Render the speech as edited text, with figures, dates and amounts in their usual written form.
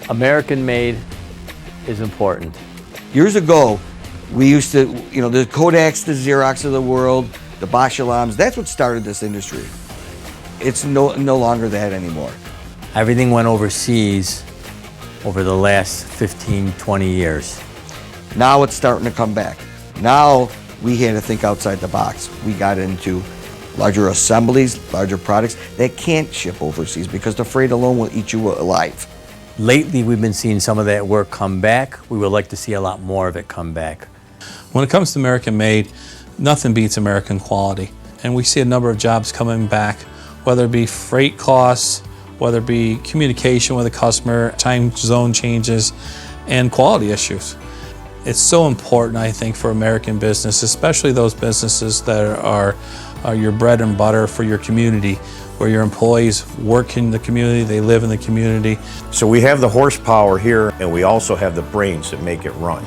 American made is important. Years ago, we used to, the Kodaks, the Xerox of the world, the Bosch alarms, that's what started this industry. It's no longer that anymore. Everything went overseas over the last 15, 20 years. Now it's starting to come back. Now we had to think outside the box. We got into larger assemblies, larger products that can't ship overseas because the freight alone will eat you alive. Lately, we've been seeing some of that work come back. We would like to see a lot more of it come back. When it comes to American made, nothing beats American quality. And we see a number of jobs coming back, whether it be freight costs, whether it be communication with the customer, time zone changes, and quality issues. It's so important, I think, for American business, especially those businesses that are your bread and butter for your community, where your employees work in the community, they live in the community. So we have the horsepower here, and we also have the brains that make it run.